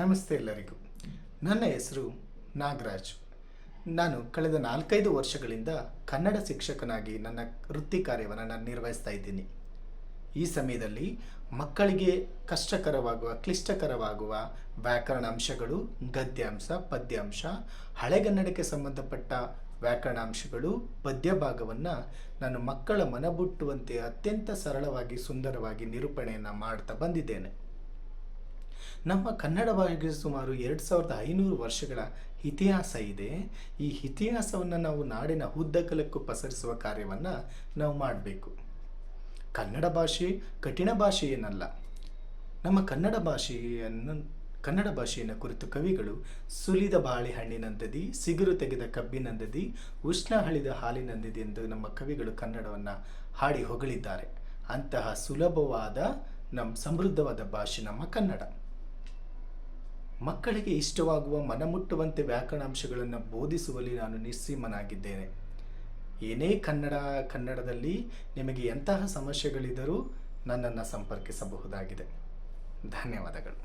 ನಮಸ್ತೆ ಎಲ್ಲರಿಗೂ. ನನ್ನ ಹೆಸರು ನಾಗರಾಜ್. ನಾನು ಕಳೆದ 4-5 ವರ್ಷಗಳಿಂದ ಕನ್ನಡ ಶಿಕ್ಷಕನಾಗಿ ನನ್ನ ವೃತ್ತಿ ಕಾರ್ಯವನ್ನು ನಾನು ನಿರ್ವಹಿಸ್ತಾ ಇದ್ದೀನಿ. ಈ ಸಮಯದಲ್ಲಿ ಮಕ್ಕಳಿಗೆ ಕಷ್ಟಕರವಾಗುವ, ಕ್ಲಿಷ್ಟಕರವಾಗುವ ವ್ಯಾಕರಣಾಂಶಗಳು, ಗದ್ಯಾಂಶ, ಪದ್ಯಾಂಶ, ಹಳೆಗನ್ನಡಕ್ಕೆ ಸಂಬಂಧಪಟ್ಟ ವ್ಯಾಕರಣಾಂಶಗಳು, ಪದ್ಯ ಭಾಗವನ್ನು ನಾನು ಮಕ್ಕಳ ಮನಬುಟ್ಟುವಂತೆ ಅತ್ಯಂತ ಸರಳವಾಗಿ, ಸುಂದರವಾಗಿ ನಿರೂಪಣೆಯನ್ನು ಮಾಡ್ತಾ ಬಂದಿದ್ದೇನೆ. ನಮ್ಮ ಕನ್ನಡ ಭಾಷೆಗೆ ಸುಮಾರು 2500 ವರ್ಷಗಳ ಇತಿಹಾಸ ಇದೆ. ಈ ಇತಿಹಾಸವನ್ನು ನಾವು ನಾಡಿನ ಉದ್ದಗಲಕ್ಕೂ ಪಸರಿಸುವ ಕಾರ್ಯವನ್ನು ನಾವು ಮಾಡಬೇಕು. ಕನ್ನಡ ಭಾಷೆ ಕಠಿಣ ಭಾಷೆ ಏನಲ್ಲ. ನಮ್ಮ ಕನ್ನಡ ಭಾಷೆಯನ್ನು ಕುರಿತು ಕವಿಗಳು ಸುಲಿದ ಬಾಳೆಹಣ್ಣಿನಂದದಿ, ಸಿಗುರು ತೆಗೆದ ಕಬ್ಬಿನಂದದಿ, ಉಷ್ಣ ಹಳಿದ ಹಾಲಿನಂದದಿ ಎಂದು ನಮ್ಮ ಕವಿಗಳು ಕನ್ನಡವನ್ನು ಹಾಡಿ ಹೊಗಳಿದ್ದಾರೆ. ಅಂತಹ ಸುಲಭವಾದ ಸಮೃದ್ಧವಾದ ಭಾಷೆ ನಮ್ಮ ಕನ್ನಡ. ಮಕ್ಕಳಿಗೆ ಇಷ್ಟವಾಗುವ, ಮನಮುಟ್ಟುವಂತೆ ವ್ಯಾಕರಣಾಂಶಗಳನ್ನು ಬೋಧಿಸುವಲ್ಲಿ ನಾನು ನಿಸ್ಸೀಮನಾಗಿದ್ದೇನೆ. ಏನೇ ಕನ್ನಡದಲ್ಲಿ ನಿಮಗೆ ಎಂತಹ ಸಮಸ್ಯೆಗಳಿದ್ದರೂ ನನ್ನನ್ನು ಸಂಪರ್ಕಿಸಬಹುದಾಗಿದೆ. ಧನ್ಯವಾದಗಳು.